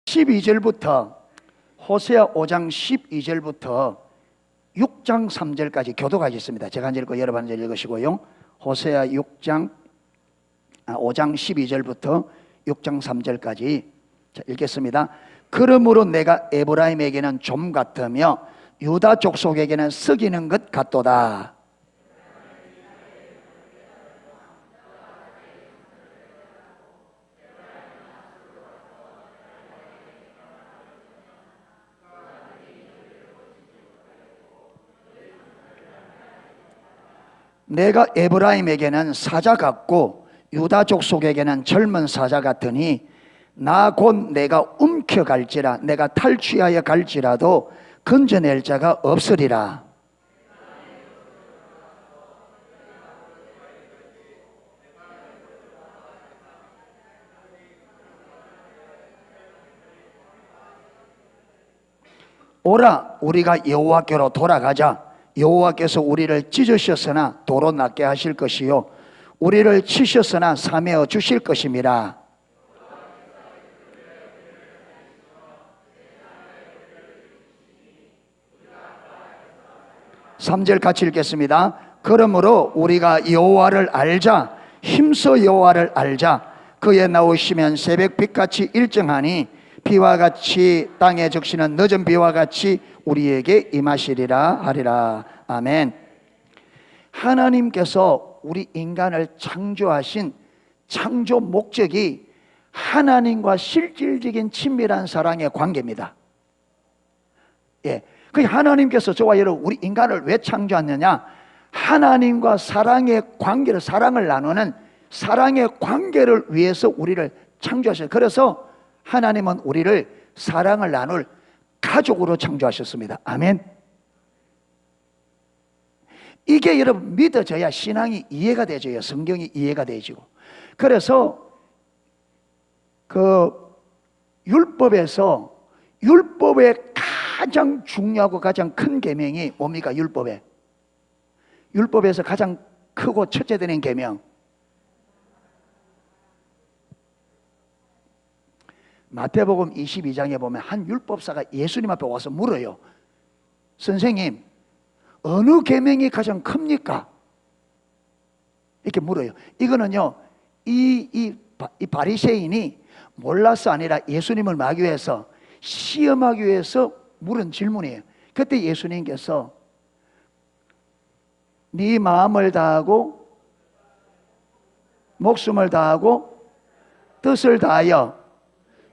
12절부터 호세아 5장 12절부터 6장 3절까지 교독하겠습니다. 제가 한 절 읽고 여러분 한 절 읽으시고요. 호세아 5장 12절부터 6장 3절까지 읽겠습니다. 그러므로 내가 에브라임에게는 좀 같으며 유다 족속에게는 썩이는 것 같도다. 내가 에브라임에게는 사자 같고 유다 족속에게는 젊은 사자 같으니 나 곧 내가 움켜갈지라 내가 탈취하여 갈지라도 건져낼 자가 없으리라. 오라 우리가 여호와께로 돌아가자. 여호와께서 우리를 찢으셨으나 도로 낫게 하실 것이요 우리를 치셨으나 사매어 주실 것임이라. 3절 같이 읽겠습니다. 그러므로 우리가 여호와를 알자. 힘써 여호와를 알자. 그의 나오시면 새벽빛같이 일정하니 비와 같이 땅에 적시는 늦은 비와 같이 우리에게 임하시리라 하리라. 아멘. 하나님께서 우리 인간을 창조하신 창조 목적이 하나님과 실질적인 친밀한 사랑의 관계입니다. 예, 그 하나님께서 저와 여러분 우리 인간을 왜 창조했느냐? 하나님과 사랑의 관계를, 사랑을 나누는 사랑의 관계를 위해서 우리를 창조하셨어요. 그래서 하나님은 우리를 사랑을 나눌 가족으로 창조하셨습니다. 아멘. 이게 여러분 믿어져야 신앙이 이해가 되져요. 성경이 이해가 되지고. 그래서 그 율법에서 율법의 가장 중요하고 가장 큰 계명이 뭡니까? 율법에서 가장 크고 첫째 되는 계명, 마태복음 22장에 보면 한 율법사가 예수님 앞에 와서 물어요. 선생님, 어느 계명이 가장 큽니까? 이렇게 물어요. 이거는요, 이 바리새인이 몰라서 아니라 예수님을 막기 위해서, 시험하기 위해서 물은 질문이에요. 그때 예수님께서 네 마음을 다하고 목숨을 다하고 뜻을 다하여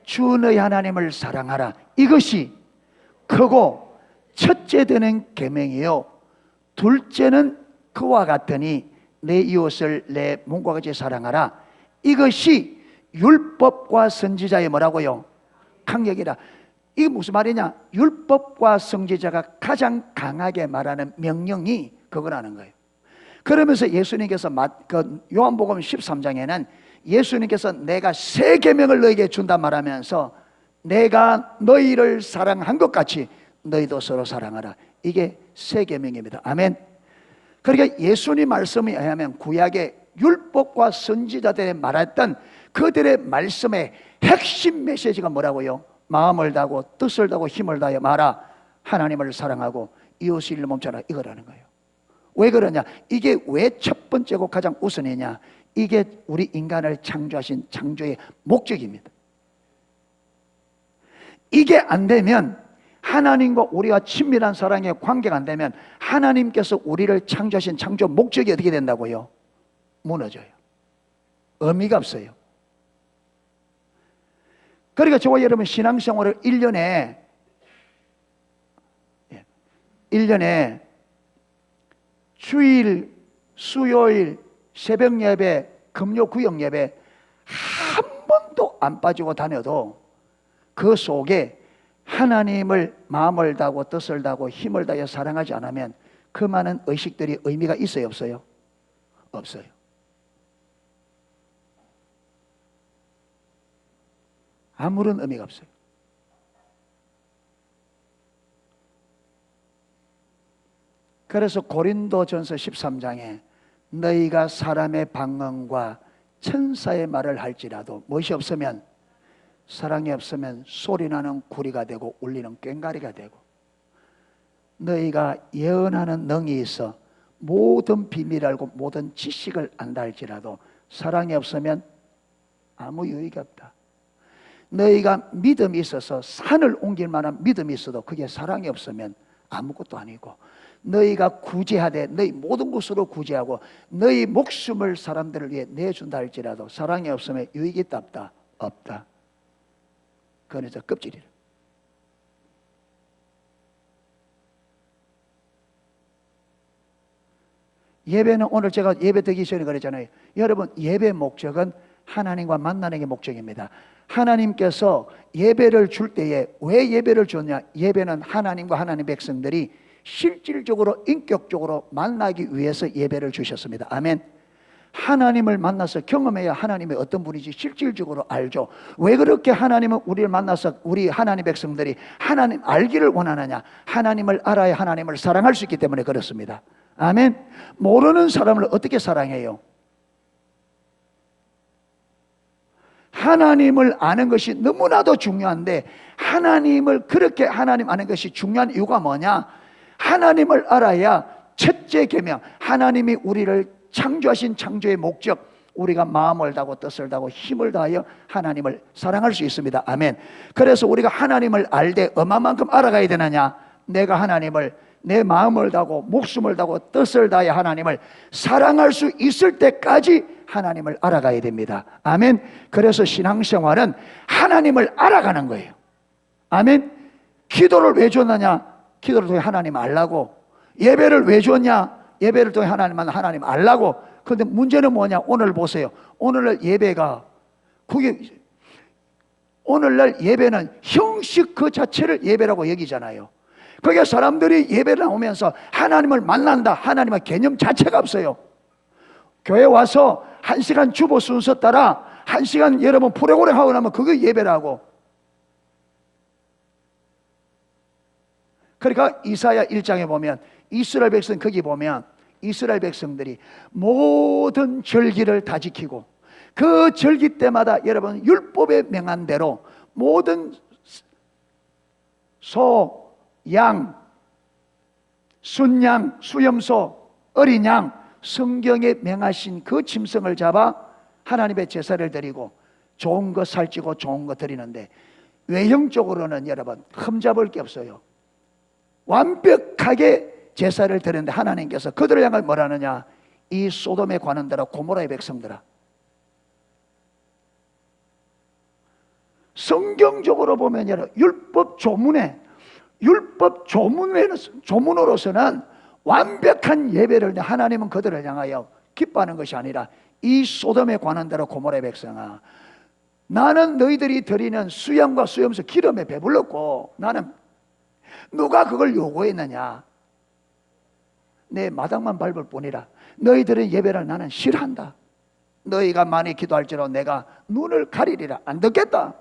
주 너희 하나님을 사랑하라. 이것이 크고 첫째 되는 계명이요 둘째는 그와 같으니 내 이웃을 내 몸과 같이 사랑하라. 이것이 율법과 선지자의 뭐라고요? 강력이라. 이게 무슨 말이냐? 율법과 선지자가 가장 강하게 말하는 명령이 그거라는 거예요. 그러면서 예수님께서 요한복음 13장에는 예수님께서 내가 새 계명을 너에게 준다 말하면서 내가 너희를 사랑한 것 같이 너희도 서로 사랑하라. 이게 새 계명입니다. 아멘. 그러니까 예수님 말씀에 의하면 구약의 율법과 선지자들이 말했던 그들의 말씀의 핵심 메시지가 뭐라고요? 마음을 다하고 뜻을 다하고 힘을 다하여 말아 하나님을 사랑하고 이웃을 몸처럼 이거라는 거예요. 왜 그러냐? 이게 왜 첫 번째고 가장 우선이냐? 이게 우리 인간을 창조하신 창조의 목적입니다. 이게 안 되면, 하나님과 우리와 친밀한 사랑의 관계가 안 되면 하나님께서 우리를 창조하신 창조 목적이 어떻게 된다고요? 무너져요. 의미가 없어요. 그러니까 저와 여러분 신앙생활을 1년에 주일, 수요일, 새벽 예배, 금요 구역 예배 한 번도 안 빠지고 다녀도 그 속에 하나님을 마음을 다하고 뜻을 다하고 힘을 다해 사랑하지 않으면 그 많은 의식들이 의미가 있어요, 없어요? 없어요. 아무런 의미가 없어요. 그래서 고린도전서 13장에 너희가 사람의 방언과 천사의 말을 할지라도 무엇이 없으면 사랑이 없으면 소리나는 구리가 되고 울리는 꽹과리가 되고, 너희가 예언하는 능이 있어 모든 비밀을 알고 모든 지식을 안다 할지라도 사랑이 없으면 아무 유익이 없다. 너희가 믿음이 있어서 산을 옮길 만한 믿음이 있어도 그게 사랑이 없으면 아무것도 아니고, 너희가 구제하되 너희 모든 것으로 구제하고 너희 목숨을 사람들을 위해 내준다 할지라도 사랑이 없으면 유익이 있다 없다? 없다. 그건 저 껍질이라. 예배는, 오늘 제가 예배 드리기 전에 그랬잖아요. 여러분, 예배 목적은 하나님과 만나는 게 목적입니다. 하나님께서 예배를 줄 때에 왜 예배를 줬냐? 예배는 하나님과 하나님 백성들이 실질적으로 인격적으로 만나기 위해서 예배를 주셨습니다. 아멘. 하나님을 만나서 경험해야 하나님이 어떤 분인지 실질적으로 알죠. 왜 그렇게 하나님은 우리를 만나서 우리 하나님 백성들이 하나님 알기를 원하느냐? 하나님을 알아야 하나님을 사랑할 수 있기 때문에 그렇습니다. 아멘. 모르는 사람을 어떻게 사랑해요? 하나님을 아는 것이 너무나도 중요한데, 하나님을 그렇게 하나님 아는 것이 중요한 이유가 뭐냐? 하나님을 알아야 첫째 계명, 하나님이 우리를 창조하신 창조의 목적, 우리가 마음을 다하고 뜻을 다하고 힘을 다하여 하나님을 사랑할 수 있습니다. 아멘. 그래서 우리가 하나님을 알되 얼마만큼 알아가야 되느냐? 내가 하나님을 내 마음을 다하고 목숨을 다하고 뜻을 다하여 하나님을 사랑할 수 있을 때까지 하나님을 알아가야 됩니다. 아멘. 그래서 신앙생활은 하나님을 알아가는 거예요. 아멘. 기도를 왜 줬느냐? 기도를 통해 하나님 알라고. 예배를 왜 줬냐? 예배를 통해 하나님 알라고. 그런데 문제는 뭐냐? 오늘 보세요. 오늘날 예배가, 그게 오늘날 예배는 형식 그 자체를 예배라고 여기잖아요. 그게 사람들이 예배를 나오면서 하나님을 만난다, 하나님의 개념 자체가 없어요. 교회 와서 1시간 주보 순서 따라 1시간 여러분 프로그램 하고 나면 그게 예배라고. 그러니까 이사야 1장에 보면 이스라엘 백성, 거기 보면 이스라엘 백성들이 모든 절기를 다 지키고 그 절기 때마다 여러분 율법에 명한 대로 모든 소, 양, 순양, 수염소, 어린 양, 성경에 명하신 그 짐승을 잡아 하나님의 제사를 드리고 좋은 거 살찌고 좋은 거 드리는데, 외형적으로는 여러분 흠잡을 게 없어요. 완벽하게 제사를 드리는데 하나님께서 그들을 향해 뭐라느냐? 이 소돔에 관한들아 고모라의 백성들아. 성경적으로 보면 여러분 율법 조문으로서는 완벽한 예배를, 하나님은 그들을 향하여 기뻐하는 것이 아니라 이 소돔에 관한 대로 고모라의 백성아, 나는 너희들이 드리는 수양과 수염소 기름에 배불렀고 나는 누가 그걸 요구했느냐? 내 마당만 밟을 뿐이라. 너희들의 예배를 나는 싫어한다. 너희가 많이 기도할지라도 내가 눈을 가리리라. 안 듣겠다.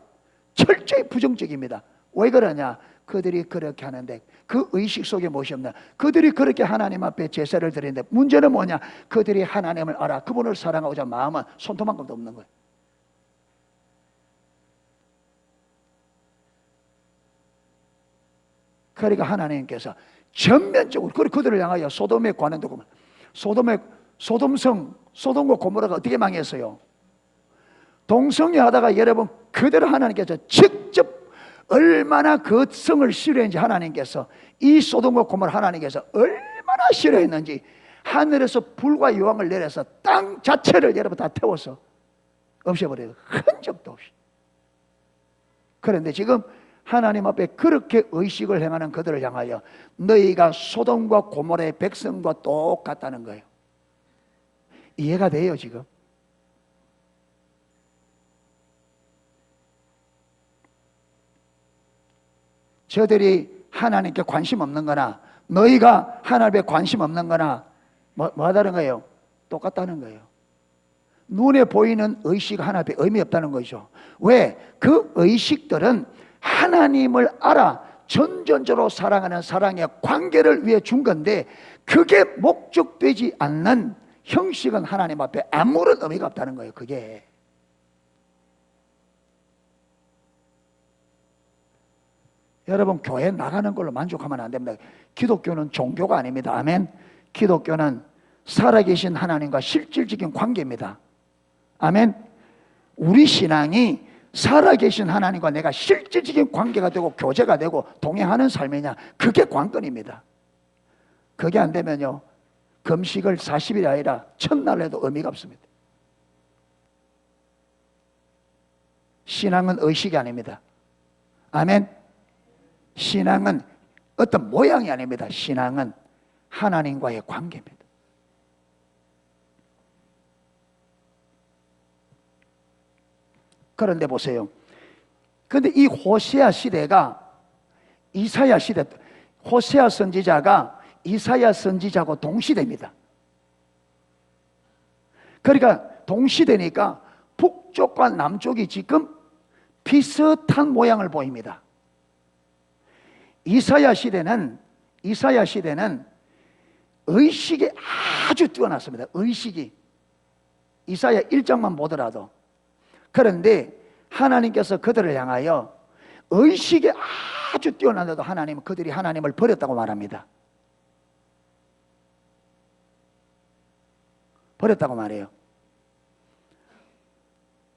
철저히 부정적입니다. 왜 그러냐? 그들이 그렇게 하는데 그 의식 속에 무엇이 없나? 그들이 그렇게 하나님 앞에 제사를 드리는데 문제는 뭐냐? 그들이 하나님을 알아 그분을 사랑하고자 마음은 손톱만큼도 없는 거예요. 그러니까 하나님께서 전면적으로 그들을 향하여 소돔에 관한 도구, 소돔과 고모라가 어떻게 망했어요? 동성애 하다가 여러분 그대로 하나님께서 직접 얼마나 그 성을 싫어했는지, 하나님께서 이 소돔과 고모라 하나님께서 얼마나 싫어했는지 하늘에서 불과 여왕을 내려서 땅 자체를 여러분 다 태워서 없애버려요. 흔적도 없이. 그런데 지금 하나님 앞에 그렇게 의식을 행하는 그들을 향하여 너희가 소돔과 고모라의 백성과 똑같다는 거예요. 이해가 돼요 지금? 저들이 하나님께 관심 없는 거나 너희가 하나님께 관심 없는 거나 뭐가 다른 거예요? 똑같다는 거예요. 눈에 보이는 의식 하나밖에 의미 없다는 거죠. 왜? 그 의식들은 하나님을 알아 전전적으로 사랑하는 사랑의 관계를 위해 준 건데, 그게 목적되지 않는 형식은 하나님 앞에 아무런 의미가 없다는 거예요. 그게 여러분, 교회 나가는 걸로 만족하면 안 됩니다. 기독교는 종교가 아닙니다. 아멘. 기독교는 살아계신 하나님과 실질적인 관계입니다. 아멘. 우리 신앙이 살아계신 하나님과 내가 실질적인 관계가 되고 교제가 되고 동행하는 삶이냐, 그게 관건입니다. 그게 안 되면요, 금식을 40일이 아니라 첫날 해도 의미가 없습니다. 신앙은 의식이 아닙니다. 아멘. 신앙은 어떤 모양이 아닙니다. 신앙은 하나님과의 관계입니다. 그런데 보세요. 그런데 이 호세아 시대가 이사야 시대, 호세아 선지자가 이사야 선지자하고 동시대입니다. 그러니까 동시대니까 북쪽과 남쪽이 지금 비슷한 모양을 보입니다. 이사야 시대는 의식이 아주 뛰어났습니다. 의식이. 이사야 1장만 보더라도. 그런데 하나님께서 그들을 향하여 의식이 아주 뛰어난데도 하나님은 그들이 하나님을 버렸다고 말합니다. 버렸다고 말해요.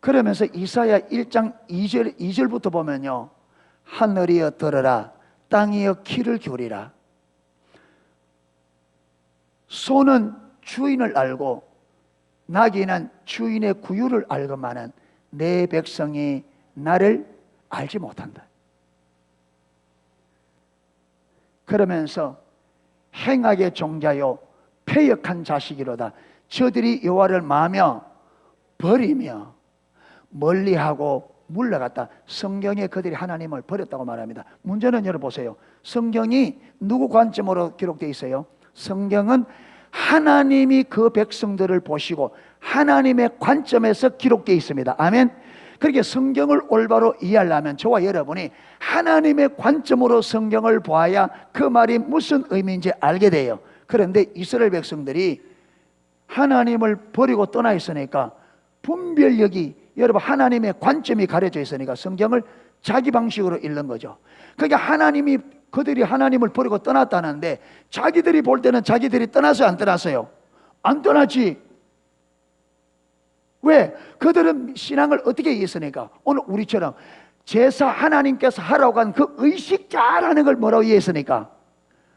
그러면서 이사야 1장 2절부터 보면요, 하늘이여 들으라, 땅이여 귀를 기울이라. 소는 주인을 알고 나귀는 주인의 구유를 알건만은 내 백성이 나를 알지 못한다. 그러면서 행악의 종자요 패역한 자식이로다. 저들이 여호와를 마며 버리며 멀리하고 물러갔다. 성경에 그들이 하나님을 버렸다고 말합니다. 문제는 여러분 보세요. 성경이 누구 관점으로 기록되어 있어요? 성경은 하나님이 그 백성들을 보시고 하나님의 관점에서 기록되어 있습니다. 아멘. 그렇게 성경을 올바로 이해하려면 저와 여러분이 하나님의 관점으로 성경을 보아야 그 말이 무슨 의미인지 알게 돼요. 그런데 이스라엘 백성들이 하나님을 버리고 떠나 있으니까 분별력이, 여러분, 하나님의 관점이 가려져 있으니까 성경을 자기 방식으로 읽는 거죠. 그러니까 그들이 하나님을 버리고 떠났다는데 자기들이 볼 때는 자기들이 떠났어요, 안 떠났어요? 안 떠났지. 왜? 그들은 신앙을 어떻게 이해했으니까? 오늘 우리처럼 제사 하나님께서 하라고 한 그 의식 잘하는 걸 뭐라고 이해했으니까?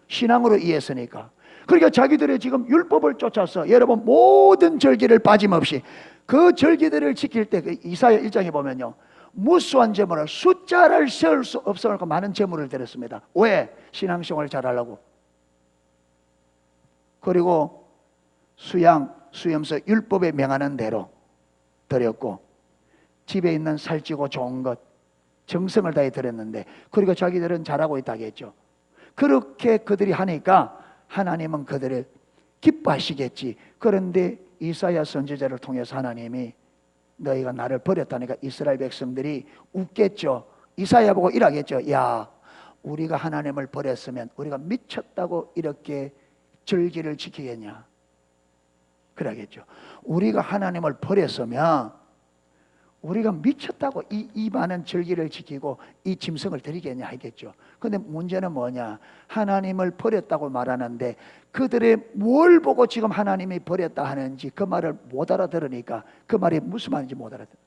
신앙으로 이해했으니까. 그러니까 자기들이 지금 율법을 쫓아서 여러분 모든 절기를 빠짐없이 그 절기들을 지킬 때 그 이사야 1장에 보면요, 무수한 제물을 숫자를 세울 수 없을 만큼 많은 제물을 드렸습니다. 왜? 신앙생활을 잘하려고. 그리고 수염서 율법에 명하는 대로 드렸고, 집에 있는 살찌고 좋은 것 정성을 다해 드렸는데, 그리고 자기들은 잘하고 있다고 했죠. 그렇게 그들이 하니까 하나님은 그들을 기뻐하시겠지. 그런데 이사야 선지자를 통해서 하나님이 너희가 나를 버렸다니까 이스라엘 백성들이 웃겠죠. 이사야 보고 이러겠죠. 야, 우리가 하나님을 버렸으면 우리가 미쳤다고 이렇게 절기를 지키겠냐. 그러겠죠. 우리가 하나님을 버렸으면 우리가 미쳤다고 이 많은 절기를 지키고 이 짐승을 드리겠냐 하겠죠. 그런데 문제는 뭐냐, 하나님을 버렸다고 말하는데 그들의 뭘 보고 지금 하나님이 버렸다 하는지 그 말을 못 알아들으니까 그 말이 무슨 말인지 못 알아들어요.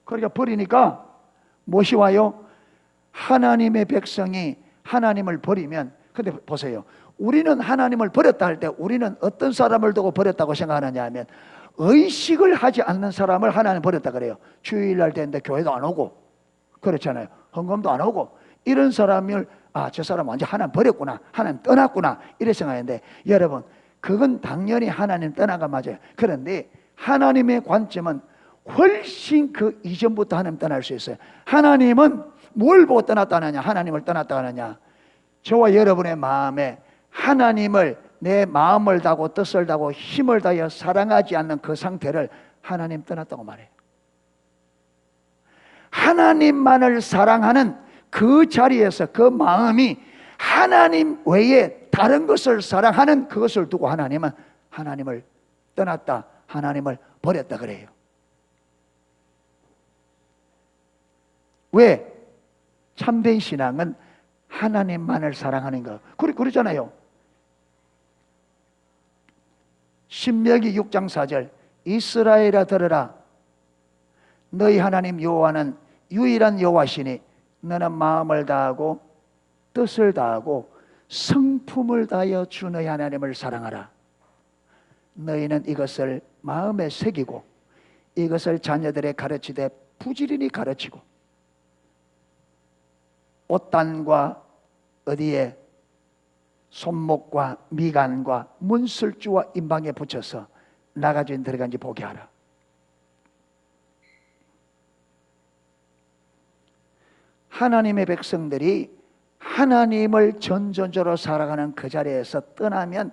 그러니까 버리니까 무엇이 와요? 하나님의 백성이 하나님을 버리면, 근데 보세요, 우리는 하나님을 버렸다 할 때 우리는 어떤 사람을 두고 버렸다고 생각하느냐 하면 의식을 하지 않는 사람을 하나님 버렸다 그래요. 주일날 되는데 교회도 안 오고, 그렇잖아요. 헌금도 안 오고, 이런 사람을 저 사람 완전 하나님 버렸구나, 하나님 떠났구나, 이렇게 생각하는데, 여러분, 그건 당연히 하나님 떠난 거 맞아요. 그런데 하나님의 관점은 훨씬 그 이전부터 하나님 떠날 수 있어요. 하나님은 뭘 보고 떠났다 하느냐, 하나님을 떠났다 하느냐, 저와 여러분의 마음에 하나님을 내 마음을 다하고 뜻을 다하고 힘을 다하여 사랑하지 않는 그 상태를 하나님 떠났다고 말해요. 하나님만을 사랑하는 그 자리에서 그 마음이 하나님 외에 다른 것을 사랑하는 그것을 두고 하나님은 하나님을 떠났다, 하나님을 버렸다 그래요. 왜? 참된 신앙은 하나님만을 사랑하는 거. 그러잖아요. 신명기 6장 4절 이스라엘아 들으라 너희 하나님 여호와는 유일한 여호와시니 너는 마음을 다하고 뜻을 다하고 성품을 다하여 주 너희 하나님을 사랑하라. 너희는 이것을 마음에 새기고 이것을 자녀들에 가르치되 부지런히 가르치고 옷단과 어디에 손목과 미간과 문설주와 임방에 붙여서 나가진 들어간지 보게 하라. 하나님의 백성들이 하나님을 전전적으로 살아가는 그 자리에서 떠나면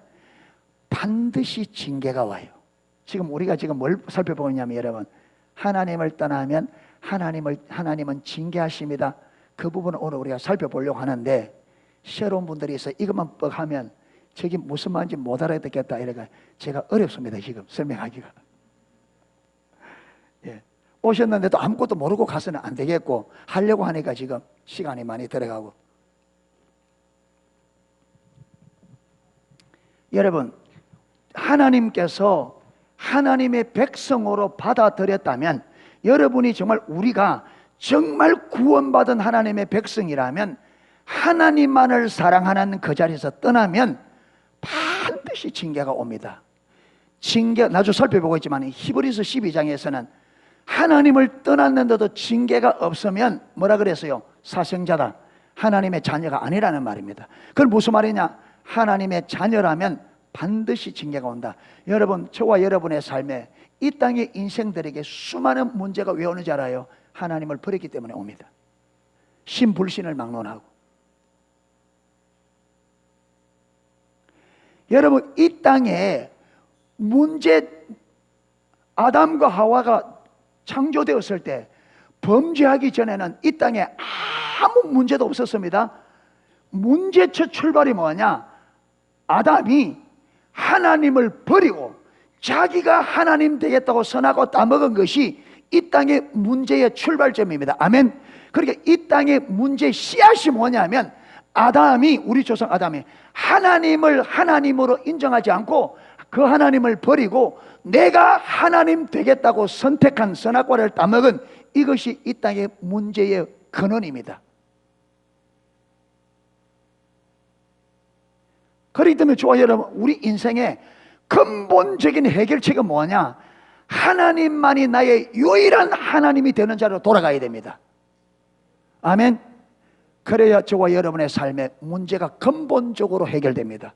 반드시 징계가 와요. 지금 우리가 뭘 살펴보고 있냐면 여러분, 하나님을 떠나면 하나님은 징계하십니다. 그 부분을 오늘 우리가 살펴보려고 하는데, 새로운 분들이 있어 이것만 뻑하면 저게 무슨 말인지 못 알아듣겠다 이래가 제가 어렵습니다. 지금 설명하기가. 예. 오셨는데도 아무것도 모르고 가서는 안 되겠고 하려고 하니까 지금 시간이 많이 들어가고. 여러분, 하나님께서 하나님의 백성으로 받아들였다면, 여러분이 정말 우리가 정말 구원받은 하나님의 백성이라면 하나님만을 사랑하는 그 자리에서 떠나면 반드시 징계가 옵니다. 나중 살펴보고 있지만 히브리서 12장에서는 하나님을 떠났는데도 징계가 없으면 뭐라 그랬어요? 사생자다, 하나님의 자녀가 아니라는 말입니다. 그건 무슨 말이냐? 하나님의 자녀라면 반드시 징계가 온다. 여러분, 저와 여러분의 삶에 이 땅의 인생들에게 수많은 문제가 왜 오는지 알아요? 하나님을 버렸기 때문에 옵니다. 신불신을 막론하고. 여러분, 이 땅에 아담과 하와가 창조되었을 때 범죄하기 전에는 이 땅에 아무 문제도 없었습니다. 문제 첫 출발이 뭐냐? 아담이 하나님을 버리고 자기가 하나님 되겠다고 선하고 따먹은 것이 이 땅의 문제의 출발점입니다. 아멘. 그러니까 이 땅의 문제의 씨앗이 뭐냐면, 우리 조상 아담이 하나님을 하나님으로 인정하지 않고 그 하나님을 버리고 내가 하나님 되겠다고 선택한 선악과를 따먹은 이것이 이 땅의 문제의 근원입니다. 그렇기 때문에 저와 여러분, 우리 인생의 근본적인 해결책은 뭐냐? 하나님만이 나의 유일한 하나님이 되는 자로 돌아가야 됩니다. 아멘. 그래야 저와 여러분의 삶의 문제가 근본적으로 해결됩니다.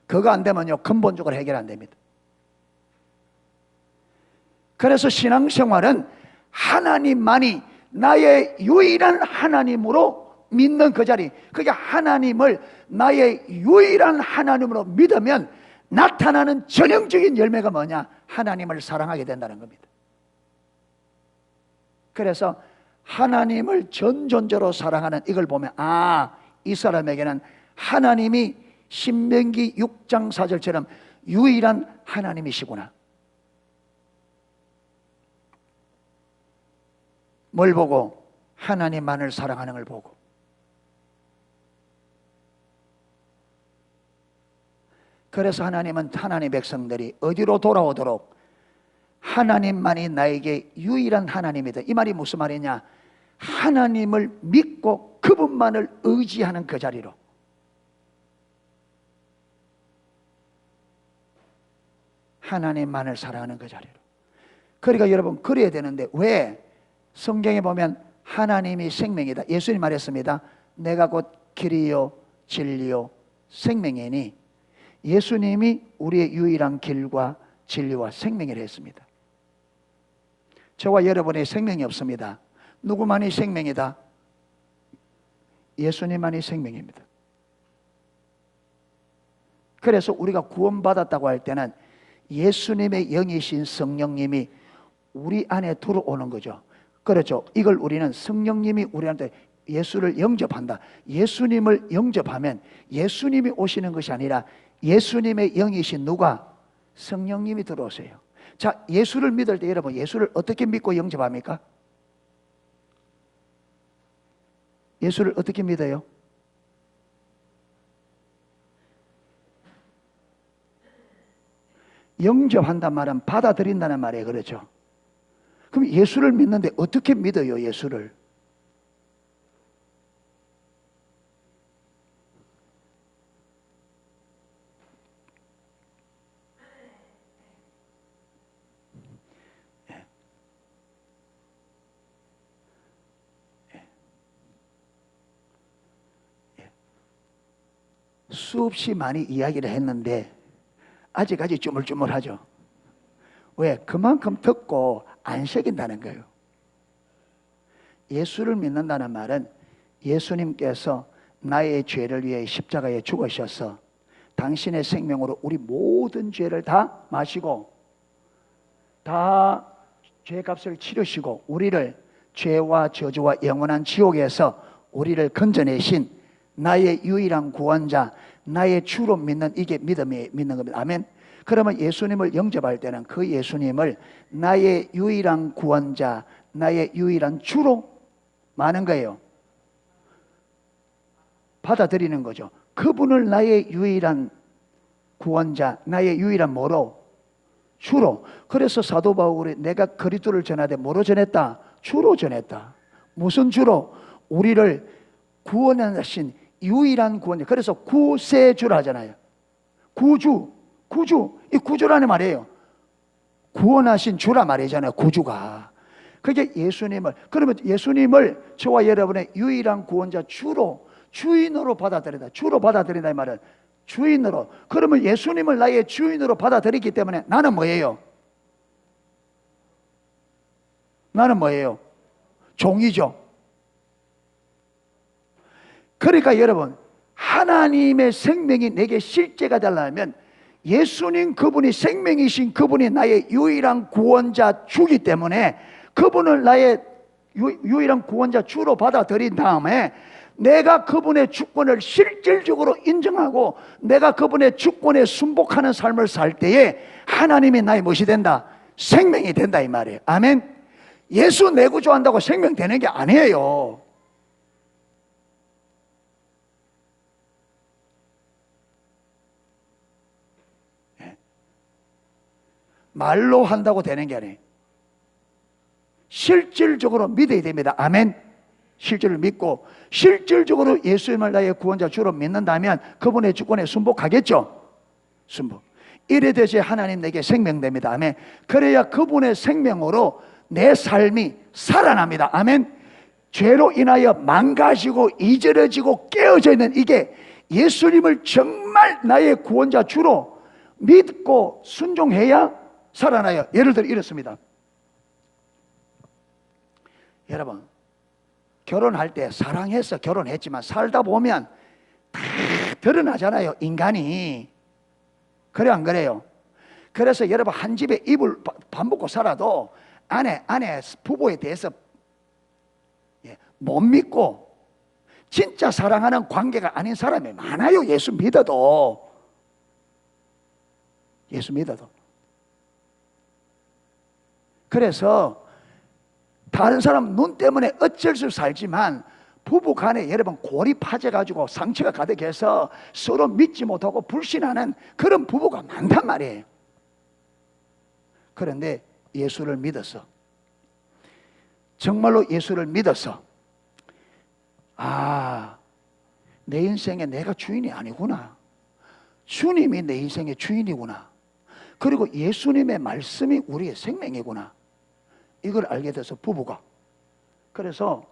그거 안 되면요, 근본적으로 해결 안 됩니다. 그래서 신앙생활은 하나님만이 나의 유일한 하나님으로 믿는 그 자리, 그게 하나님을 나의 유일한 하나님으로 믿으면 나타나는 전형적인 열매가 뭐냐? 하나님을 사랑하게 된다는 겁니다. 그래서 하나님을 전존재로 사랑하는 이걸 보면, 이 사람에게는 하나님이 신명기 6장 4절처럼 유일한 하나님이시구나. 뭘 보고? 하나님만을 사랑하는 걸 보고. 그래서 하나님은 하나님의 백성들이 어디로 돌아오도록 하나님만이 나에게 유일한 하나님이다. 이 말이 무슨 말이냐? 하나님을 믿고 그분만을 의지하는 그 자리로. 하나님만을 사랑하는 그 자리로. 그러니까 여러분, 그래야 되는데 왜? 성경에 보면 하나님이 생명이다. 예수님 말했습니다. 내가 곧 길이요 진리요 생명이니, 예수님이 우리의 유일한 길과 진리와 생명이라 했습니다. 저와 여러분의 생명이 없습니다. 누구만이 생명이다? 예수님만이 생명입니다. 그래서 우리가 구원받았다고 할 때는 예수님의 영이신 성령님이 우리 안에 들어오는 거죠. 그렇죠. 이걸 우리는 성령님이 우리한테 예수를 영접한다. 예수님을 영접하면 예수님이 오시는 것이 아니라 예수님의 영이신 누가? 성령님이 들어오세요. 자, 예수를 믿을 때 여러분, 예수를 어떻게 믿고 영접합니까? 예수를 어떻게 믿어요? 영접한단 말은 받아들인다는 말이에요. 그렇죠? 그럼 예수를 믿는데 어떻게 믿어요, 예수를? 수없이 많이 이야기를 했는데 아직까지 쭈물쭈물하죠. 왜? 그만큼 듣고 안 새긴다는 거예요. 예수를 믿는다는 말은 예수님께서 나의 죄를 위해 십자가에 죽으셔서 당신의 생명으로 우리 모든 죄를 다 마시고 다 죄값을 치르시고 우리를 죄와 저주와 영원한 지옥에서 우리를 건져내신 나의 유일한 구원자, 나의 주로 믿는 이게 믿음이 믿는 겁니다. 아멘. 그러면 예수님을 영접할 때는 그 예수님을 나의 유일한 구원자, 나의 유일한 주로 마는 거예요. 받아들이는 거죠. 그분을 나의 유일한 구원자, 나의 유일한 뭐로? 주로. 그래서 사도 바울이 내가 그리스도를 전하되 뭐로 전했다? 주로 전했다. 무슨 주로? 우리를 구원하신 유일한 구원자. 그래서 구세주라 하잖아요. 구주. 이 구주라는 말이에요. 구원하신 주라 말이잖아요. 구주가. 그게 예수님을, 그러면 예수님을 저와 여러분의 유일한 구원자 주로, 주인으로 받아들인다. 주로 받아들인다 이 말은 주인으로. 그러면 예수님을 나의 주인으로 받아들이기 때문에 나는 뭐예요? 나는 뭐예요? 종이죠. 그러니까 여러분, 하나님의 생명이 내게 실제가 되려면 예수님 그분이 생명이신 그분이 나의 유일한 구원자 주기 때문에 그분을 나의 유일한 구원자 주로 받아들인 다음에 내가 그분의 주권을 실질적으로 인정하고 내가 그분의 주권에 순복하는 삶을 살 때에 하나님이 나의 무엇이 된다? 생명이 된다 이 말이에요. 아멘. 예수 내 구조한다고 생명 되는 게 아니에요. 말로 한다고 되는 게 아니에요. 실질적으로 믿어야 됩니다. 아멘. 실질을 믿고 실질적으로 예수님을 나의 구원자 주로 믿는다면 그분의 주권에 순복하겠죠. 순복. 이래 되지 하나님 내게 생명됩니다. 아멘. 그래야 그분의 생명으로 내 삶이 살아납니다. 아멘. 죄로 인하여 망가지고 이절어지고 깨어져 있는 이게 예수님을 정말 나의 구원자 주로 믿고 순종해야 살아나요. 예를 들어 이렇습니다. 여러분, 결혼할 때 사랑해서 결혼했지만 살다 보면 다 드러나잖아요. 인간이. 그래 안 그래요? 그래서 여러분 한 집에 이불 밥 먹고 살아도 아내 부부에 대해서 못 믿고 진짜 사랑하는 관계가 아닌 사람이 많아요. 예수 믿어도. 그래서 다른 사람 눈 때문에 어쩔 수 살지만 부부 간에 여러분 골이 파져가지고 상처가 가득해서 서로 믿지 못하고 불신하는 그런 부부가 많단 말이에요. 그런데 예수를 믿어서, 정말로 예수를 믿어서, 내 인생에 내가 주인이 아니구나. 주님이 내 인생의 주인이구나. 그리고 예수님의 말씀이 우리의 생명이구나. 이걸 알게 돼서 부부가, 그래서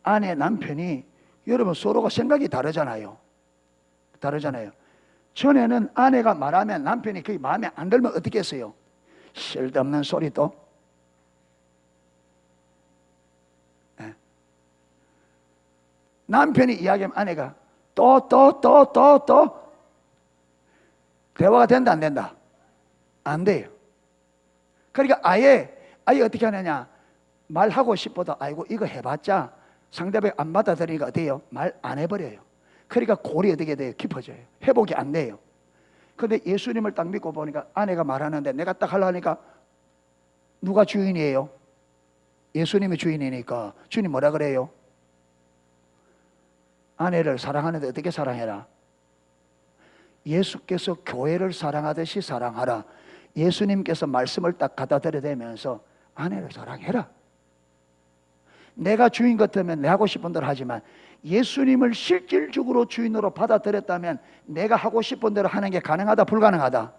아내 남편이 여러분 서로가 생각이 다르잖아요. 전에는 아내가 말하면 남편이 그게 마음에 안 들면 어떻게 했어요? 쓸데없는 소리 또. 남편이 이야기하면 아내가 또 대화가 된다 안 된다? 안 돼요. 그러니까 아예 어떻게 하느냐, 말하고 싶어도 아이고 이거 해봤자 상대방이 안 받아들이니까 어때요? 말 안 해버려요. 그러니까 골이 어떻게 돼요? 깊어져요. 회복이 안 돼요. 그런데 예수님을 딱 믿고 보니까 아내가 말하는데 내가 딱 하려니까 누가 주인이에요? 예수님이 주인이니까 주님 뭐라 그래요? 아내를 사랑하는데 어떻게 사랑해라? 예수께서 교회를 사랑하듯이 사랑하라. 예수님께서 말씀을 딱 갖다 드려대면서 아내를 사랑해라. 내가 주인 같으면 내 하고 싶은 대로 하지만 예수님을 실질적으로 주인으로 받아들였다면 내가 하고 싶은 대로 하는 게 가능하다, 불가능하다?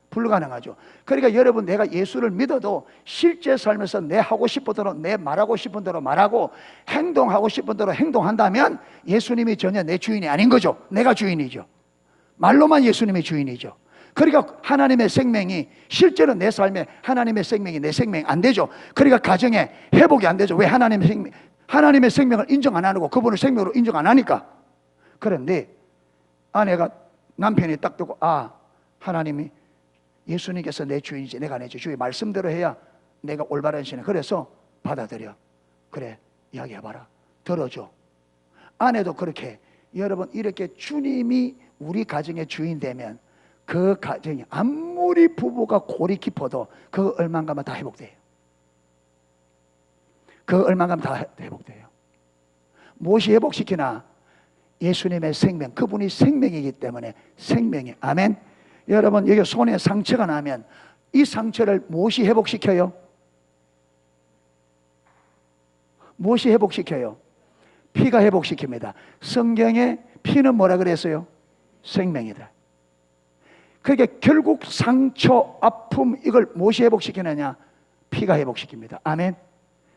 불가능하죠. 그러니까 여러분, 내가 예수를 믿어도 실제 삶에서 내 하고 싶은 대로, 내 말하고 싶은 대로 말하고 행동하고 싶은 대로 행동한다면 예수님이 전혀 내 주인이 아닌 거죠. 내가 주인이죠. 말로만 예수님이 주인이죠. 그러니까 하나님의 생명이 실제로 내 삶에 하나님의 생명이 내 생명이 안 되죠. 그러니까 가정에 회복이 안 되죠. 왜? 하나님의 생명을 인정 안 하고 그분을 생명으로 인정 안 하니까. 그런데 아내가 남편이 딱 듣고, 아, 하나님이 예수님께서 내 주인이지, 내가 내 주인 말씀대로 해야 내가 올바른 신에, 그래서 받아들여. 그래, 이야기해봐라. 들어줘. 아내도 그렇게. 여러분, 이렇게 주님이 우리 가정의 주인 되면 그 가정이 아무리 부부가 골이 깊어도 그 얼마간 가면 다 회복돼요. 그 얼마간 가면 다 회복돼요. 무엇이 회복시키나? 예수님의 생명, 그분이 생명이기 때문에 생명이. 아멘. 여러분, 여기 손에 상처가 나면 이 상처를 무엇이 회복시켜요? 무엇이 회복시켜요? 피가 회복시킵니다. 성경에 피는 뭐라 그랬어요? 생명이다. 그러니까 결국 상처, 아픔, 이걸 무엇이 회복시키느냐? 피가 회복시킵니다. 아멘.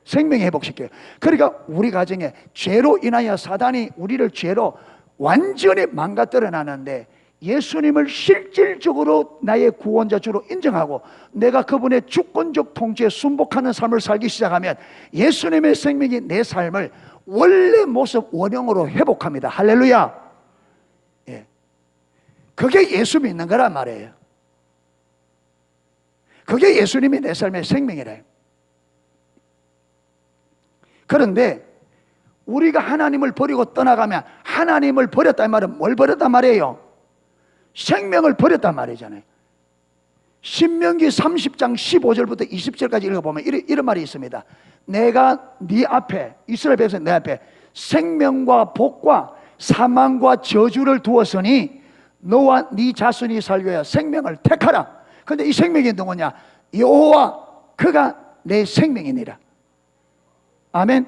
생명이 회복시켜요. 그러니까 우리 가정에 죄로 인하여 사단이 우리를 죄로 완전히 망가뜨려 놨는데 예수님을 실질적으로 나의 구원자 주로 인정하고 내가 그분의 주권적 통치에 순복하는 삶을 살기 시작하면 예수님의 생명이 내 삶을 원래 모습 원형으로 회복합니다. 할렐루야. 예. 그게 예수 믿는 거란 말이에요. 그게 예수님이 내 삶의 생명이래요. 그런데 우리가 하나님을 버리고 떠나가면, 하나님을 버렸단 말은 뭘 버렸단 말이에요? 생명을 버렸단 말이잖아요. 신명기 30장 15절부터 20절까지 읽어보면 이런 말이 있습니다. 내가 네 앞에, 이스라엘 백성 내 앞에 생명과 복과 사망과 저주를 두었으니 너와 네 자손이 살기 위하여 생명을 택하라. 그런데 이 생명이 누구냐? 여호와, 그가 내 생명이니라. 아멘.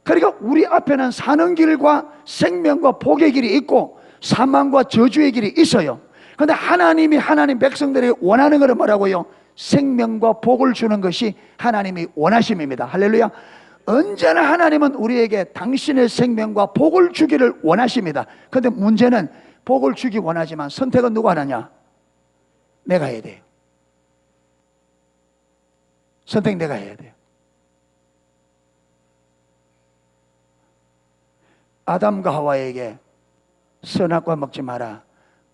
그러니까 우리 앞에는 사는 길과 생명과 복의 길이 있고 사망과 저주의 길이 있어요. 그런데 하나님 백성들이 원하는 것은 뭐라고요? 생명과 복을 주는 것이 하나님이 원하심입니다. 할렐루야. 언제나 하나님은 우리에게 당신의 생명과 복을 주기를 원하십니다. 그런데 문제는 복을 주기 원하지만 선택은 누가 하느냐? 내가 해야 돼요. 선택 내가 해야 돼요. 아담과 하와에게 선악과 먹지 마라.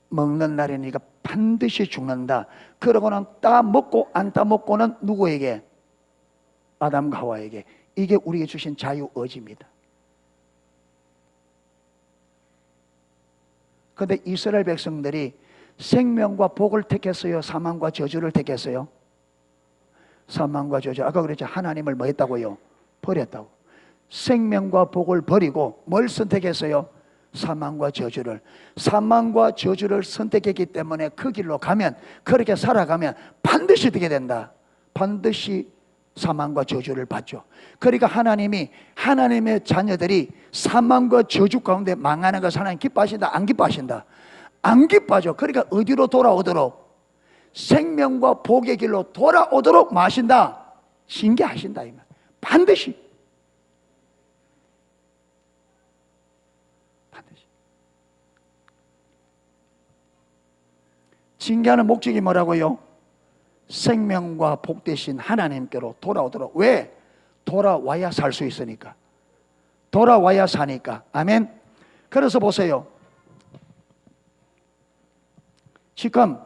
먹는 날에 네가 반드시 죽는다. 그러고는 따 먹고 안 따 먹고는 누구에게? 아담과 하와에게. 이게 우리에게 주신 자유의지입니다. 그런데 이스라엘 백성들이 생명과 복을 택했어요? 사망과 저주를 택했어요? 사망과 저주. 아까 그랬죠. 하나님을 뭐 했다고요? 버렸다고. 생명과 복을 버리고 뭘 선택했어요? 사망과 저주를. 사망과 저주를 선택했기 때문에 그 길로 가면, 그렇게 살아가면 반드시 되게 된다. 반드시 사망과 저주를 받죠. 그러니까 하나님의 자녀들이 사망과 저주 가운데 망하는 것을 하나님 기뻐하신다? 안 기뻐하신다? 안 기뻐하죠. 그러니까 어디로 돌아오도록? 생명과 복의 길로 돌아오도록 마신다. 신기하신다. 반드시. 징계하는 목적이 뭐라고요? 생명과 복 대신 하나님께로 돌아오도록. 왜? 돌아와야 살 수 있으니까. 돌아와야 사니까. 아멘. 그래서 보세요. 지금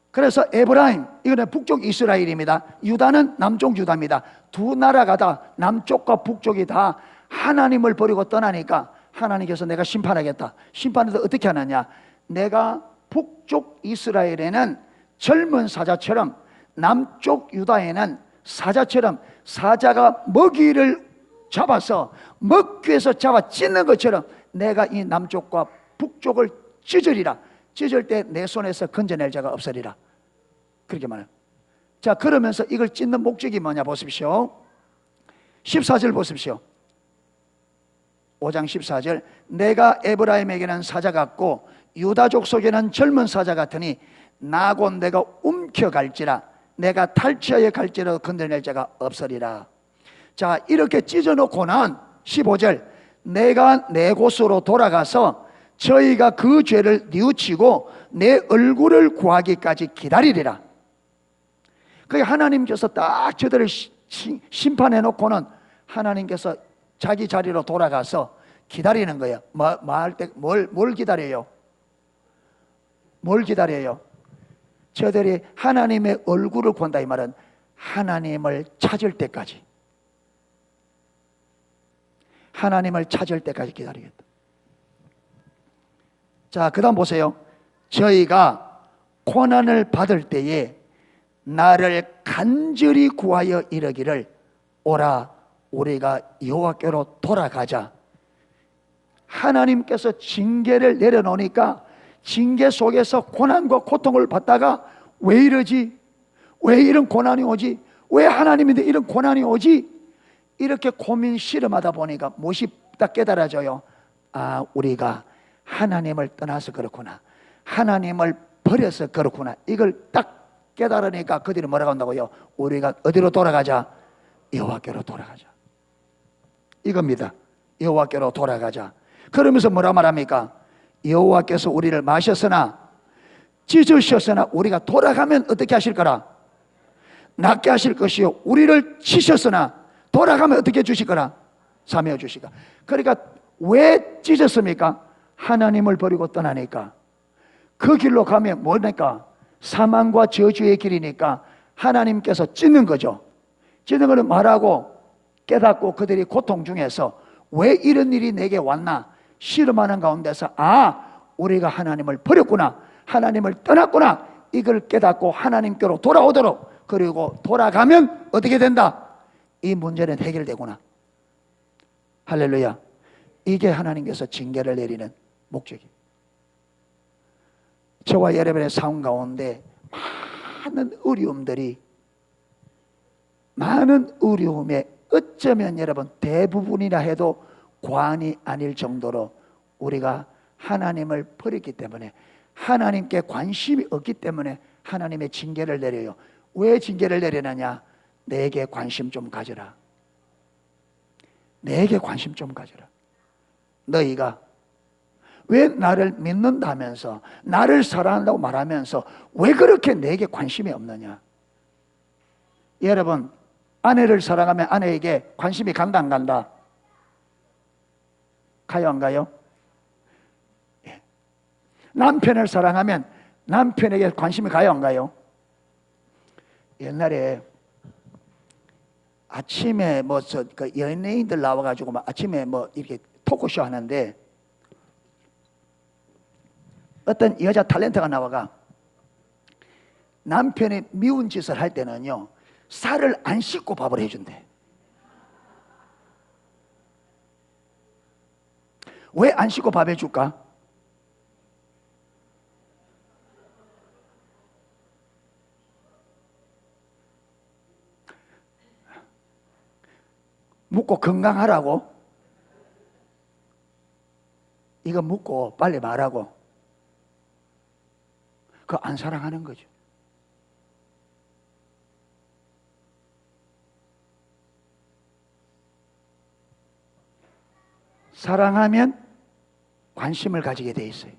그래서 에브라임, 이거는 북쪽 이스라엘입니다. 유다는 남쪽 유다입니다. 두 나라가 다, 남쪽과 북쪽이 다 하나님을 버리고 떠나니까 하나님께서 내가 심판하겠다. 심판해서 어떻게 하느냐? 내가 북쪽 이스라엘에는 젊은 사자처럼 남쪽 유다에는 사자처럼 사자가 먹이를 잡아서 먹기 위해서 잡아 찢는 것처럼 내가 이 남쪽과 북쪽을 찢으리라. 찢을 때 내 손에서 건져낼 자가 없으리라. 그렇게 말해요. 자, 그러면서 이걸 찢는 목적이 뭐냐 보십시오. 14절 보십시오. 5장 14절. 내가 에브라임에게는 사자 같고 유다족 속에는 젊은 사자 같으니 나곧 내가 움켜갈지라. 내가 탈취하여 갈지라도 건드릴 자가 없으리라. 자, 이렇게 찢어놓고는 15절. 내가 내 곳으로 돌아가서 저희가 그 죄를 뉘우치고 내 얼굴을 구하기까지 기다리리라. 그게 하나님께서 딱 저들을 심판해 놓고는 하나님께서 자기 자리로 돌아가서 기다리는 거예요. 뭘 기다려요? 뭘 기다려요? 저들이 하나님의 얼굴을 구한다 이 말은 하나님을 찾을 때까지, 하나님을 찾을 때까지 기다리겠다. 자, 그 다음 보세요. 저희가 고난을 받을 때에 나를 간절히 구하여 이르기를 오라 우리가 여호와께로 돌아가자. 하나님께서 징계를 내려놓으니까 징계 속에서 고난과 고통을 받다가 왜 이러지? 왜 이런 고난이 오지? 왜 하나님인데 이런 고난이 오지? 이렇게 고민 실험하다 보니까 무엇이 딱 깨달아져요. 아, 우리가 하나님을 떠나서 그렇구나. 하나님을 버려서 그렇구나. 이걸 딱 깨달으니까 그들이 뭐라고 한다고요? 우리가 어디로 돌아가자? 여호와께로 돌아가자. 이겁니다. 여호와께로 돌아가자. 그러면서 뭐라 말합니까? 여호와께서 우리를 마셨으나 찢으셨으나 우리가 돌아가면 어떻게 하실 거라? 낫게 하실 것이요 우리를 치셨으나 돌아가면 어떻게 주실 거라? 사며 주시까. 그러니까 왜 찢었습니까? 하나님을 버리고 떠나니까. 그 길로 가면 뭐니까? 사망과 저주의 길이니까 하나님께서 찢는 거죠. 찢는 거는 말하고 깨닫고 그들이 고통 중에서 왜 이런 일이 내게 왔나 실험하는 가운데서 아, 우리가 하나님을 버렸구나, 하나님을 떠났구나, 이걸 깨닫고 하나님께로 돌아오도록, 그리고 돌아가면 어떻게 된다? 이 문제는 해결되구나. 할렐루야. 이게 하나님께서 징계를 내리는 목적이에요. 저와 여러분의 삶 가운데 많은 어려움에 어쩌면 여러분 대부분이라 해도 과언이 아닐 정도로 우리가 하나님을 버렸기 때문에, 하나님께 관심이 없기 때문에 하나님의 징계를 내려요. 왜 징계를 내리느냐? 내게 관심 좀 가져라. 내게 관심 좀 가져라. 너희가 왜 나를 믿는다면서, 나를 사랑한다고 말하면서 왜 그렇게 내게 관심이 없느냐? 여러분, 아내를 사랑하면 아내에게 관심이 간다 안 간다? 가요 안 가요? 예. 남편을 사랑하면 남편에게 관심이 가요 안 가요? 옛날에 아침에 그 연예인들 나와가지고 막 아침에 이렇게 토크쇼 하는데 어떤 여자 탤런트가 나와가 남편이 미운 짓을 할 때는요 살을 안 씻고 밥을 해준대. 왜 안 씻고 밥 해줄까? 묻고 건강하라고? 이거 묻고 빨리 말하고. 그거 안 사랑하는 거죠. 사랑하면 관심을 가지게 돼 있어요.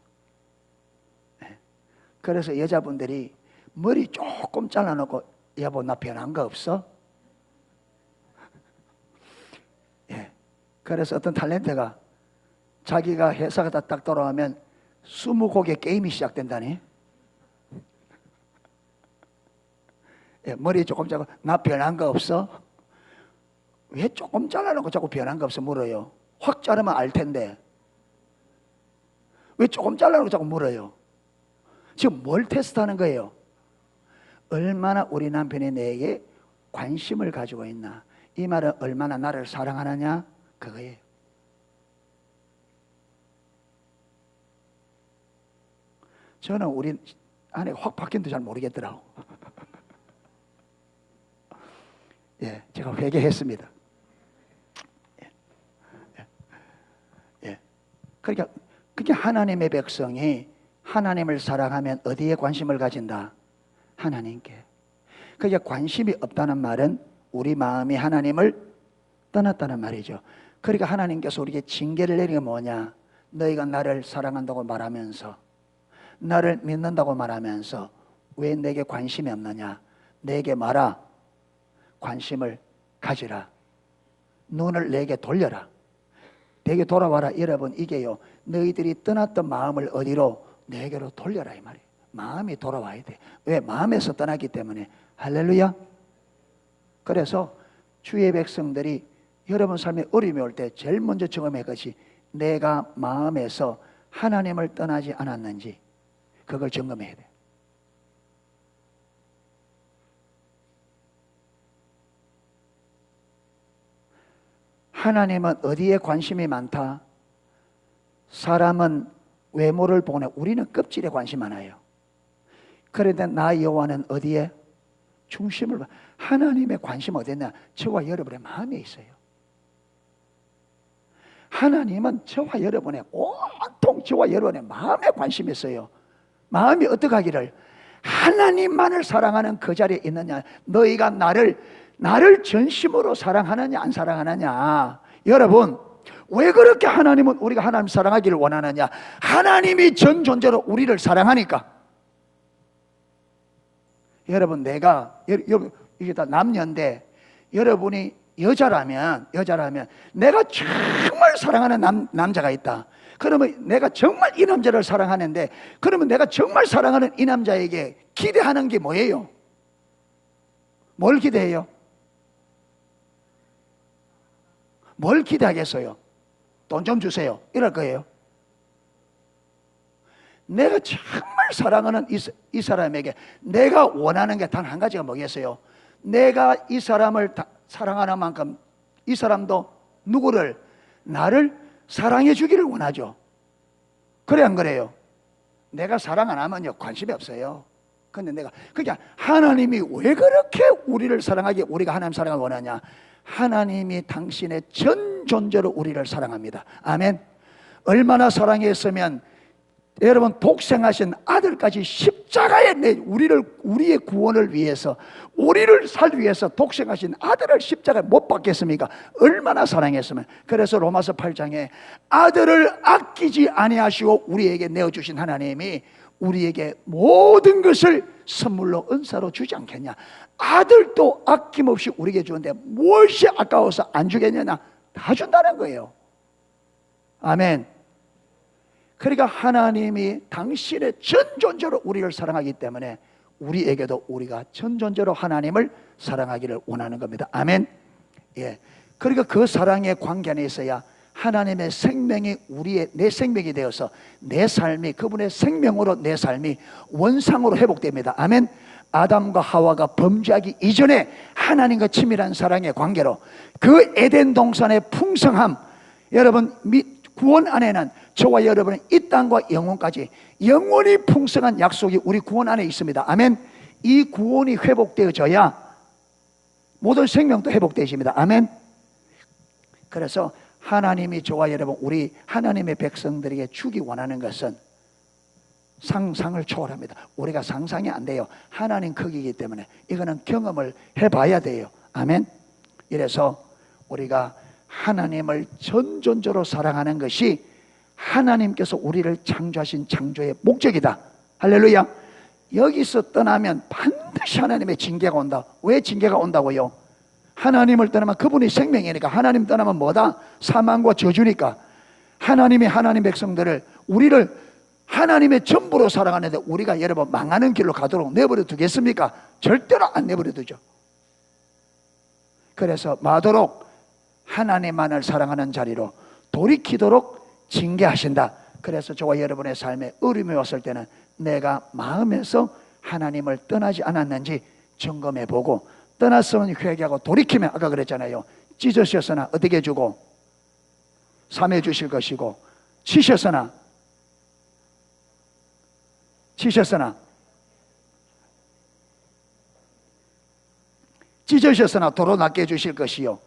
그래서 여자분들이 머리 조금 잘라놓고 여보 나 변한 거 없어? 예. 그래서 어떤 탤런트가 자기가 회사가 딱 돌아오면 20곡의 게임이 시작된다니. 예, 머리 조금 자고 나 변한 거 없어? 왜 조금 잘라놓고 자꾸 변한 거 없어 물어요. 확 자르면 알 텐데 왜 조금 잘라놓고 자꾸 물어요? 지금 뭘 테스트하는 거예요? 얼마나 우리 남편이 내게 관심을 가지고 있나? 이 말은 얼마나 나를 사랑하느냐? 그거예요. 저는 우리 아내가 확 바뀐도 잘 모르겠더라고. 예, 제가 회개했습니다. 예. 그러니까 하나님의 백성이 하나님을 사랑하면 어디에 관심을 가진다? 하나님께. 그러니까 관심이 없다는 말은 우리 마음이 하나님을 떠났다는 말이죠. 그러니까 하나님께서 우리에게 징계를 내린 게 뭐냐? 너희가 나를 사랑한다고 말하면서, 나를 믿는다고 말하면서 왜 내게 관심이 없느냐? 내게 말아. 관심을 가지라. 눈을 내게 돌려라. 내게 돌아와라. 여러분, 이게요, 너희들이 떠났던 마음을 어디로? 내게로 돌려라, 이 말이에요. 마음이 돌아와야 돼. 왜? 마음에서 떠나기 때문에. 할렐루야. 그래서 주의 백성들이 여러분 삶에 어려움이 올 때 제일 먼저 점검할 것이 내가 마음에서 하나님을 떠나지 않았는지, 그걸 점검해야 돼. 하나님은 어디에 관심이 많다? 사람은 외모를 보내. 우리는 껍질에 관심 많아요. 그런데 나 여호와는 어디에? 중심을 봐. 하나님의 관심 어디냐? 저와 여러분의 마음에 있어요. 하나님은 저와 여러분의 온통 저와 여러분의 마음에 관심이 있어요. 마음이 어떻게 하기를? 하나님만을 사랑하는 그 자리에 있느냐? 너희가 나를 전심으로 사랑하느냐 안 사랑하느냐? 여러분, 왜 그렇게 하나님은 우리가 하나님 사랑하기를 원하느냐? 하나님이 전 존재로 우리를 사랑하니까. 여러분, 이게 다 남녀인데 여러분이 여자라면 내가 정말 사랑하는 남자가 있다. 그러면 내가 정말 이 남자를 사랑하는데, 그러면 내가 정말 사랑하는 이 남자에게 기대하는 게 뭐예요? 뭘 기대해요? 뭘 기대하겠어요? 돈 좀 주세요. 이럴 거예요. 내가 정말 사랑하는 이 사람에게 내가 원하는 게 단 한 가지가 뭐겠어요? 내가 이 사람을 사랑하는 만큼 이 사람도 누구를? 나를 사랑해 주기를 원하죠. 그래 안 그래요? 내가 사랑 안 하면요 관심이 없어요. 근데 그러니까 하나님이 왜 그렇게 우리를 사랑하기에 우리가 하나님 사랑을 원하냐? 하나님이 당신의 전 존재로 우리를 사랑합니다. 아멘. 얼마나 사랑했으면 여러분 독생하신 아들까지 십자가에 우리의 구원을 위해서, 우리를 살기 위해서 독생하신 아들을 십자가에 못 박겠습니까? 얼마나 사랑했으면. 그래서 로마서 8장에 아들을 아끼지 아니하시고 우리에게 내어주신 하나님이 우리에게 모든 것을 선물로 은사로 주지 않겠냐? 아들도 아낌없이 우리에게 주는데 무엇이 아까워서 안 주겠느냐? 다 준다는 거예요. 아멘. 그러니까 하나님이 당신의 전 존재로 우리를 사랑하기 때문에 우리에게도 우리가 전 존재로 하나님을 사랑하기를 원하는 겁니다. 아멘. 예. 그러니까 그 사랑의 관계 안에 있어야 하나님의 생명이 내 생명이 되어서 내 삶이, 그분의 생명으로 내 삶이 원상으로 회복됩니다. 아멘. 아담과 하와가 범죄하기 이전에 하나님과 친밀한 사랑의 관계로 그 에덴 동산의 풍성함, 여러분 구원 안에는 저와 여러분의 이 땅과 영원까지 영원히 풍성한 약속이 우리 구원 안에 있습니다. 아멘. 이 구원이 회복되어져야 모든 생명도 회복되어집니다. 아멘. 그래서 하나님이 저와 여러분, 우리 하나님의 백성들에게 주기 원하는 것은 상상을 초월합니다. 우리가 상상이 안 돼요. 하나님 크기이기 때문에 이거는 경험을 해봐야 돼요. 아멘. 이래서 우리가 하나님을 전 존재로 사랑하는 것이 하나님께서 우리를 창조하신 창조의 목적이다. 할렐루야. 여기서 떠나면 반드시 하나님의 징계가 온다. 왜 징계가 온다고요? 하나님을 떠나면 그분이 생명이니까. 하나님 떠나면 뭐다? 사망과 저주니까. 하나님이 하나님 백성들을, 우리를 하나님의 전부로 사랑하는데 우리가 여러분 망하는 길로 가도록 내버려 두겠습니까? 절대로 안 내버려 두죠. 그래서 마도록 하나님만을 사랑하는 자리로 돌이키도록 징계하신다. 그래서 저와 여러분의 삶에 어려움이 왔을 때는 내가 마음에서 하나님을 떠나지 않았는지 점검해보고 떠났으면 회개하고 돌이키면, 아까 그랬잖아요. 찢으셨으나 어떻게 해주고 삼해 주실 것이고, 치셨으나 찢으셨으나 도로 낫게 해주실 것이요,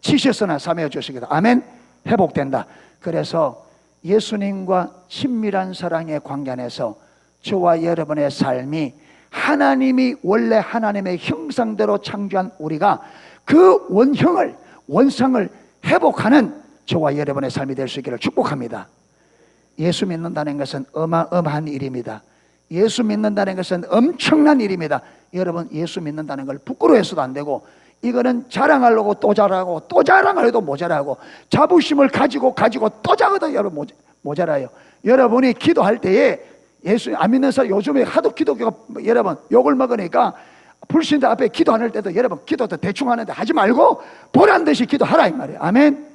치셨으나 삼해 주실 것이다. 아멘. 회복된다. 그래서 예수님과 친밀한 사랑의 관계 안에서 저와 여러분의 삶이 하나님이 원래 하나님의 형상대로 창조한 우리가 그 원형을, 원상을 회복하는 저와 여러분의 삶이 될 수 있기를 축복합니다. 예수 믿는다는 것은 어마어마한 일입니다. 예수 믿는다는 것은 엄청난 일입니다. 여러분, 예수 믿는다는 걸 부끄러워해서도 안 되고, 이거는 자랑하려고 또 자랑하고 또 자랑하려도 모자라고, 자부심을 가지고 또 작아도 여러분 모자라요. 여러분이 기도할 때에 예수 안 믿는 사람, 요즘에 하도 기독교가 여러분 욕을 먹으니까 불신자 앞에 기도하는 때도 여러분 기도도 대충 하는데 하지 말고 보란 듯이 기도하라 이 말이에요. 아멘.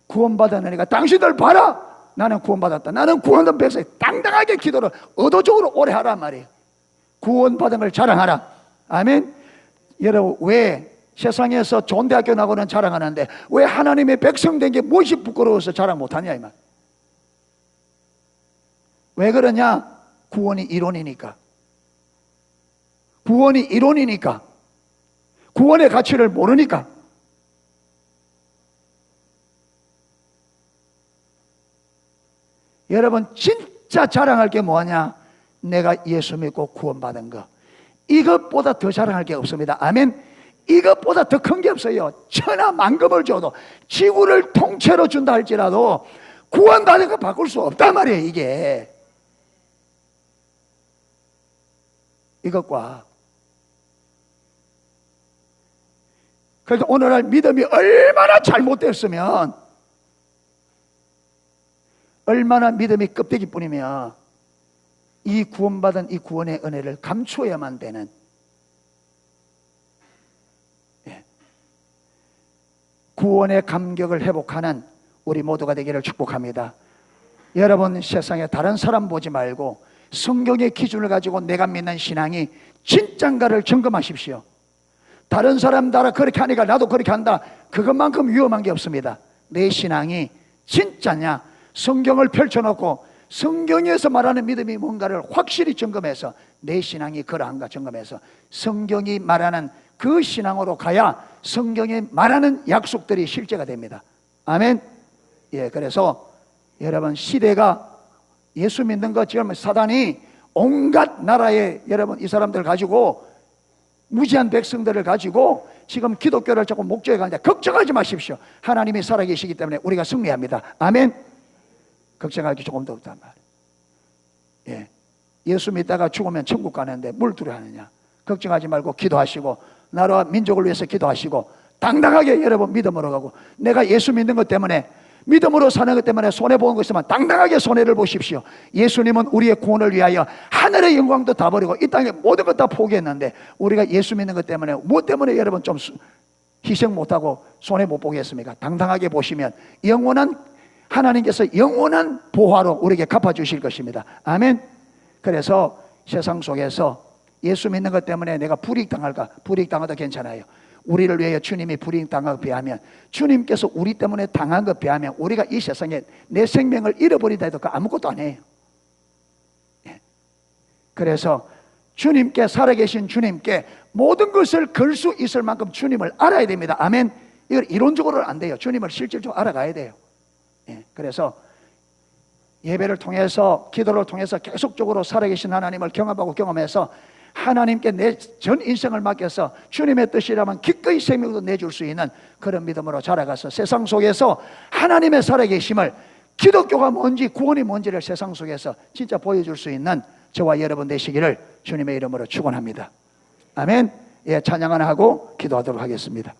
구원받았느니까 당신들 봐라, 나는 구원받았다, 나는 구원받은 백성이 당당하게 기도를 의도적으로 오래 하란 말이에요. 구원받은 걸 자랑하라. 아멘. 여러분, 왜 세상에서 좋은 대학교 나고는 자랑하는데 왜 하나님의 백성 된 게 무엇이 부끄러워서 자랑 못하냐 이 말. 왜 그러냐? 구원이 이론이니까. 구원이 이론이니까. 구원의 가치를 모르니까. 여러분, 진짜 자랑할 게 뭐냐? 내가 예수 믿고 구원받은 거. 이것보다 더 자랑할 게 없습니다. 아멘. 이것보다 더 큰 게 없어요. 천하 만금을 줘도, 지구를 통째로 준다 할지라도 구원받은 거 바꿀 수 없단 말이에요. 이게 이것과. 그러니까 오늘날 믿음이 얼마나 잘못됐으면, 얼마나 믿음이 껍데기뿐이며 이 구원받은 이 구원의 은혜를 감추어야만 되는, 구원의 감격을 회복하는 우리 모두가 되기를 축복합니다. 여러분, 세상에 다른 사람 보지 말고 성경의 기준을 가지고 내가 믿는 신앙이 진짠가를 점검하십시오. 다른 사람 따라 그렇게 하니까 나도 그렇게 한다, 그것만큼 위험한 게 없습니다. 내 신앙이 진짜냐, 성경을 펼쳐놓고 성경에서 말하는 믿음이 뭔가를 확실히 점검해서 내 신앙이 그러한가 점검해서 성경이 말하는 그 신앙으로 가야 성경이 말하는 약속들이 실제가 됩니다. 아멘. 예, 그래서 여러분, 시대가 예수 믿는 것, 지금 사단이 온갖 나라에 여러분 이 사람들 가지고, 무지한 백성들을 가지고 지금 기독교를 조금 목적에 가는데 걱정하지 마십시오. 하나님이 살아계시기 때문에 우리가 승리합니다. 아멘. 걱정할 게 조금도 없단 말이에요. 예. 예수 믿다가 죽으면 천국 가는데 뭘 두려워하느냐. 걱정하지 말고 기도하시고, 나라와 민족을 위해서 기도하시고, 당당하게 여러분 믿음으로 가고, 내가 예수 믿는 것 때문에, 믿음으로 사는 것 때문에 손해보는 것 있으면 당당하게 손해를 보십시오. 예수님은 우리의 구원을 위하여 하늘의 영광도 다 버리고 이 땅의 모든 것 다 포기했는데, 우리가 예수 믿는 것 때문에, 뭐 때문에 여러분 좀 희생 못하고 손해 못 보겠습니까? 당당하게 보시면 영원한, 하나님께서 영원한 보화로 우리에게 갚아주실 것입니다. 아멘. 그래서 세상 속에서 예수 믿는 것 때문에 내가 불이익당할까? 불이익당해도 괜찮아요. 우리를 위하여 주님이 불이익당한 것 비하면, 주님께서 우리 때문에 당한 것 비하면, 우리가 이 세상에 내 생명을 잃어버리다 해도 그 아무것도 아니에요. 예. 그래서 주님께, 살아계신 주님께 모든 것을 걸 수 있을 만큼 주님을 알아야 됩니다. 아멘. 이걸 이론적으로는 안 돼요. 주님을 실질적으로 알아가야 돼요. 예. 그래서 예배를 통해서, 기도를 통해서 계속적으로 살아계신 하나님을 경험하고 경험해서 하나님께 내 전 인생을 맡겨서 주님의 뜻이라면 기꺼이 생명도 내줄 수 있는 그런 믿음으로 자라가서 세상 속에서 하나님의 살아계심을, 기독교가 뭔지 구원이 뭔지를 세상 속에서 진짜 보여줄 수 있는 저와 여러분 되시기를 주님의 이름으로 축원합니다. 아멘. 예, 찬양 하나 하고 기도하도록 하겠습니다.